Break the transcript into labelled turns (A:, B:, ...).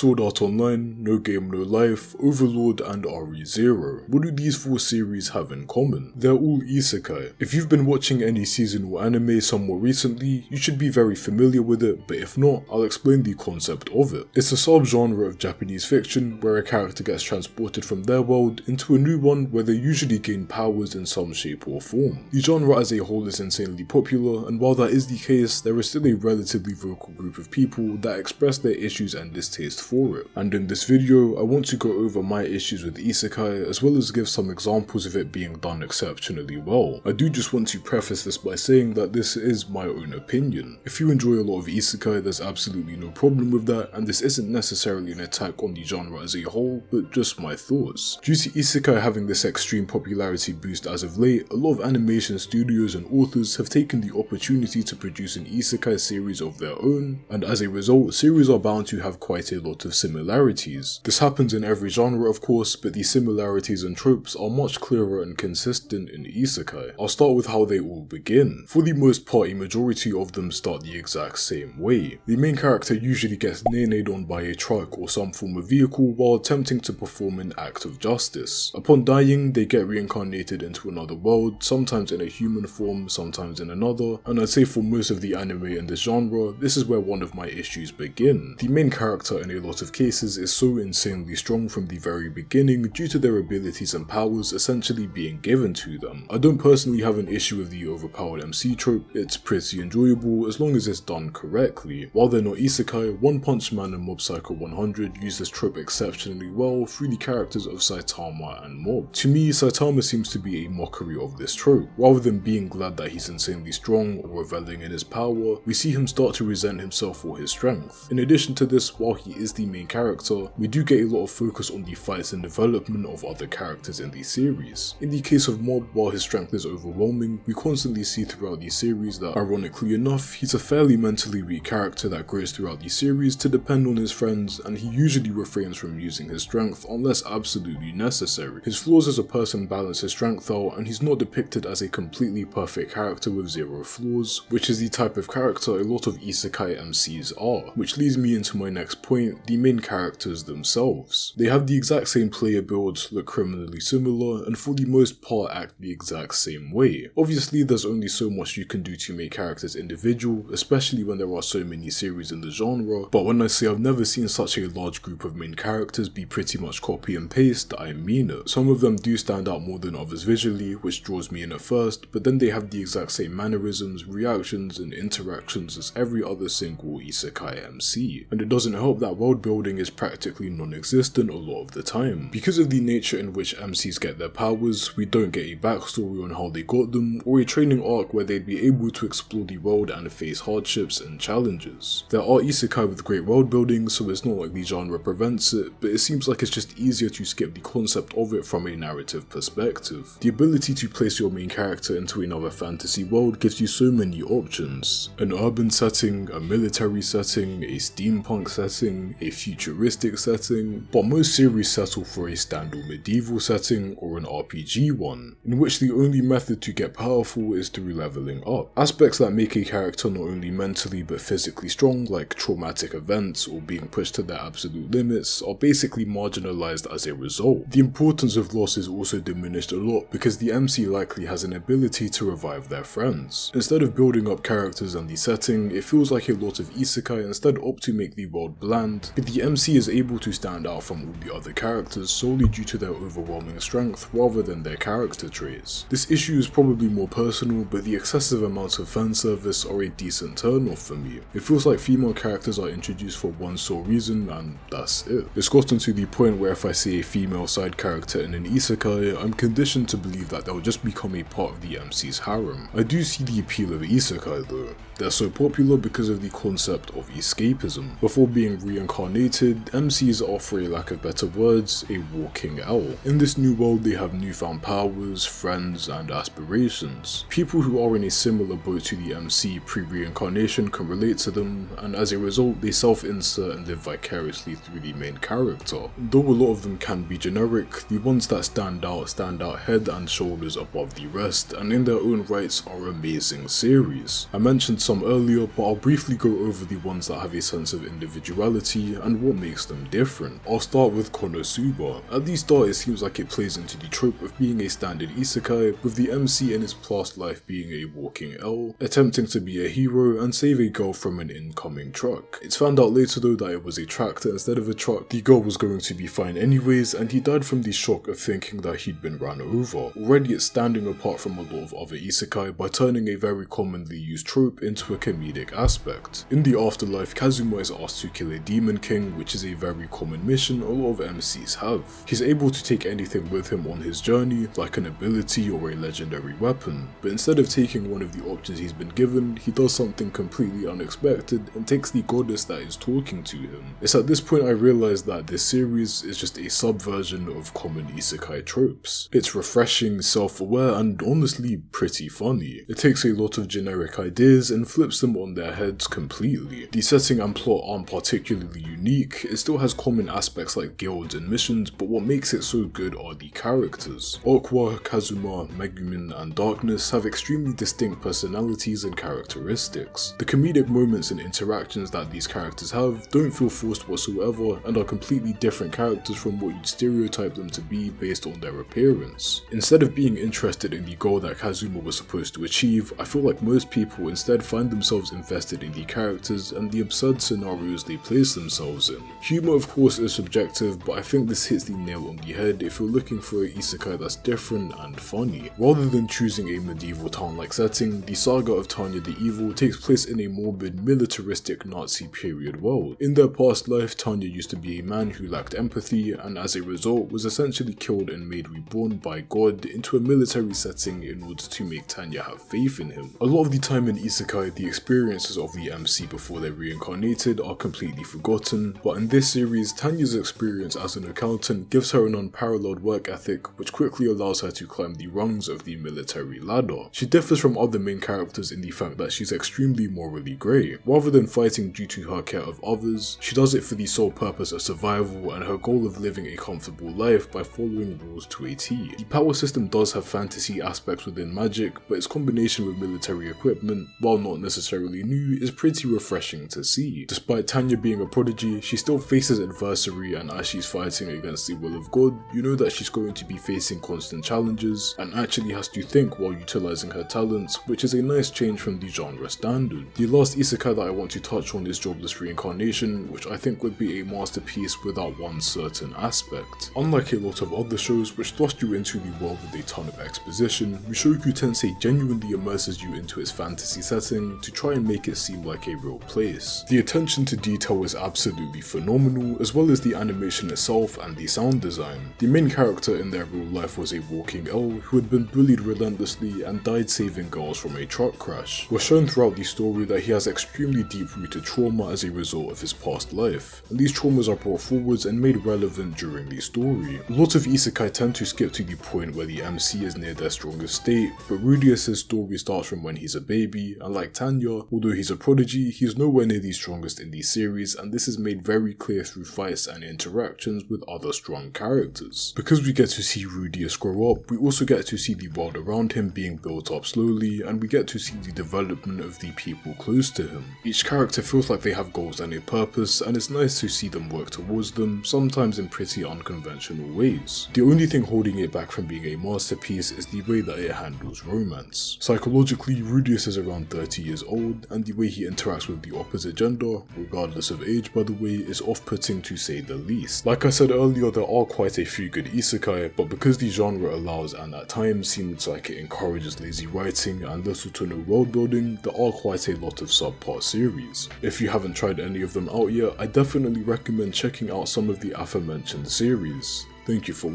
A: Sword Art Online, No Game No Life, Overlord and RE0. What do these 4 series have in common? They're all isekai. If you've been watching any seasonal anime somewhat recently, you should be very familiar with it, but if not, I'll explain the concept of it. It's a subgenre of Japanese fiction where a character gets transported from their world into a new one where they usually gain powers in some shape or form. The genre as a whole is insanely popular, and while that is the case, there is still a relatively vocal group of people that express their issues and distaste for it. And in this video, I want to go over my issues with isekai as well as give some examples of it being done exceptionally well. I do just want to preface this by saying that this is my own opinion. If you enjoy a lot of isekai, there's absolutely no problem with that, and this isn't necessarily an attack on the genre as a whole, but just my thoughts. Due to isekai having this extreme popularity boost as of late, a lot of animation studios and authors have taken the opportunity to produce an isekai series of their own, and as a result, series are bound to have quite a lot of similarities. This happens in every genre of course, but the similarities and tropes are much clearer and consistent in isekai. I'll start with how they all begin. For the most part, a majority of them start the exact same way. The main character usually gets neighed on by a truck or some form of vehicle while attempting to perform an act of justice. Upon dying, they get reincarnated into another world, sometimes in a human form, sometimes in another, and I'd say for most of the anime in this genre, this is where one of my issues begin. The main character in a lot of cases is so insanely strong from the very beginning due to their abilities and powers essentially being given to them. I don't personally have an issue with the overpowered MC trope, it's pretty enjoyable as long as it's done correctly. While they're not isekai, One Punch Man and Mob Psycho 100 use this trope exceptionally well through the characters of Saitama and Mob. To me, Saitama seems to be a mockery of this trope. Rather than being glad that he's insanely strong or reveling in his power, we see him start to resent himself for his strength. In addition to this, while he is the main character, we do get a lot of focus on the fights and development of other characters in the series. In the case of Mob, while his strength is overwhelming, we constantly see throughout the series that, ironically enough, he's a fairly mentally weak character that grows throughout the series to depend on his friends, and he usually refrains from using his strength unless absolutely necessary. His flaws as a person balance his strength out, and he's not depicted as a completely perfect character with 0 flaws, which is the type of character a lot of isekai MCs are. Which leads me into my next point, the main characters themselves. They have the exact same player builds, look criminally similar, and for the most part act the exact same way. Obviously there's only so much you can do to make characters individual, especially when there are so many series in the genre, but when I say I've never seen such a large group of main characters be pretty much copy and paste, I mean it. Some of them do stand out more than others visually, which draws me in at first, but then they have the exact same mannerisms, reactions and interactions as every other single isekai MC. And it doesn't help that world building is practically non-existent a lot of the time. Because of the nature in which MCs get their powers, we don't get a backstory on how they got them, or a training arc where they'd be able to explore the world and face hardships and challenges. There are isekai with great world building, so it's not like the genre prevents it, but it seems like it's just easier to skip the concept of it from a narrative perspective. The ability to place your main character into another fantasy world gives you so many options. An urban setting, a military setting, a steampunk setting, a futuristic setting, but most series settle for a standard medieval setting or an RPG one, in which the only method to get powerful is through leveling up. Aspects that make a character not only mentally but physically strong, like traumatic events or being pushed to their absolute limits, are basically marginalized as a result. The importance of loss is also diminished a lot because the MC likely has an ability to revive their friends. Instead of building up characters and the setting, it feels like a lot of isekai instead opt to make the world bland, but the MC is able to stand out from all the other characters solely due to their overwhelming strength rather than their character traits. This issue is probably more personal, but the excessive amounts of fan service are a decent turn off for me. It feels like female characters are introduced for one sole reason and that's it. It's gotten to the point where if I see a female side character in an isekai, I'm conditioned to believe that they'll just become a part of the MC's harem. I do see the appeal of isekai though. They're so popular because of the concept of escapism. Before being reincarnated, MCs are, for a lack of better words, a walking owl. In this new world they have newfound powers, friends and aspirations. People who are in a similar boat to the MC pre-reincarnation can relate to them, and as a result they self-insert and live vicariously through the main character. Though a lot of them can be generic, the ones that stand out head and shoulders above the rest, and in their own rights are amazing series. I mentioned some some earlier, but I'll briefly go over the ones that have a sense of individuality and what makes them different. I'll start with Konosuba. At the start it seems like it plays into the trope of being a standard isekai, with the MC in his past life being a walking L, attempting to be a hero and save a girl from an incoming truck. It's found out later though that it was a tractor instead of a truck. The girl was going to be fine anyways, and he died from the shock of thinking that he'd been ran over. Already it's standing apart from a lot of other isekai by turning a very commonly used trope into a comedic aspect. In the afterlife, Kazuma is asked to kill a demon king, which is a very common mission a lot of MCs have. He's able to take anything with him on his journey, like an ability or a legendary weapon, but instead of taking one of the options he's been given, he does something completely unexpected and takes the goddess that is talking to him. It's at this point I realised that this series is just a subversion of common isekai tropes. It's refreshing, self-aware, and honestly pretty funny. It takes a lot of generic ideas and flips them on their heads completely. The setting and plot aren't particularly unique, it still has common aspects like guilds and missions, but what makes it so good are the characters. Aqua, Kazuma, Megumin, and Darkness have extremely distinct personalities and characteristics. The comedic moments and interactions that these characters have don't feel forced whatsoever and are completely different characters from what you'd stereotype them to be based on their appearance. Instead of being interested in the goal that Kazuma was supposed to achieve, I feel like most people instead find themselves invested in the characters and the absurd scenarios they place themselves in. Humor of course is subjective, but I think this hits the nail on the head if you're looking for a isekai that's different and funny. Rather than choosing a medieval town-like setting, the Saga of Tanya the Evil takes place in a morbid, militaristic Nazi period world. In their past life, Tanya used to be a man who lacked empathy and as a result was essentially killed and made reborn by God into a military setting in order to make Tanya have faith in him. A lot of the time in isekai, the experiences of the MC before they're reincarnated are completely forgotten, but in this series, Tanya's experience as an accountant gives her an unparalleled work ethic which quickly allows her to climb the rungs of the military ladder. She differs from other main characters in the fact that she's extremely morally grey. Rather than fighting due to her care of others, she does it for the sole purpose of survival and her goal of living a comfortable life by following rules to a T. The power system does have fantasy aspects within magic, but its combination with military equipment, while not necessarily new, is pretty refreshing to see. Despite Tanya being a prodigy, she still faces adversity, and as she's fighting against the will of God, you know that she's going to be facing constant challenges and actually has to think while utilizing her talents, which is a nice change from the genre standard. The last isekai that I want to touch on is Jobless Reincarnation, which I think would be a masterpiece without one certain aspect. Unlike a lot of other shows which thrust you into the world with a ton of exposition, Mushoku Tensei genuinely immerses you into its fantasy setting to try and make it seem like a real place. The attention to detail is absolutely phenomenal, as well as the animation itself and the sound design. The main character in their real life was a walking L who had been bullied relentlessly and died saving girls from a truck crash. We're shown throughout the story that he has extremely deep-rooted trauma as a result of his past life, and these traumas are brought forwards and made relevant during the story. A lot of isekai tend to skip to the point where the MC is near their strongest state, but Rudius' story starts from when he's a baby, and like Tanya, although he's a prodigy, he's nowhere near the strongest in the series, and this is made very clear through fights and interactions with other strong characters. Because we get to see Rudius grow up, we also get to see the world around him being built up slowly, and we get to see the development of the people close to him. Each character feels like they have goals and a purpose, and it's nice to see them work towards them, sometimes in pretty unconventional ways. The only thing holding it back from being a masterpiece is the way that it handles romance. Psychologically, Rudius is around 30 years old, and the way he interacts with the opposite gender, regardless of age by the way, is off-putting to say the least. Like I said earlier, there are quite a few good isekai, but because the genre allows and at times seems like it encourages lazy writing and little to no world building, there are quite a lot of subpar series. If you haven't tried any of them out yet, I definitely recommend checking out some of the aforementioned series. Thank you for watching.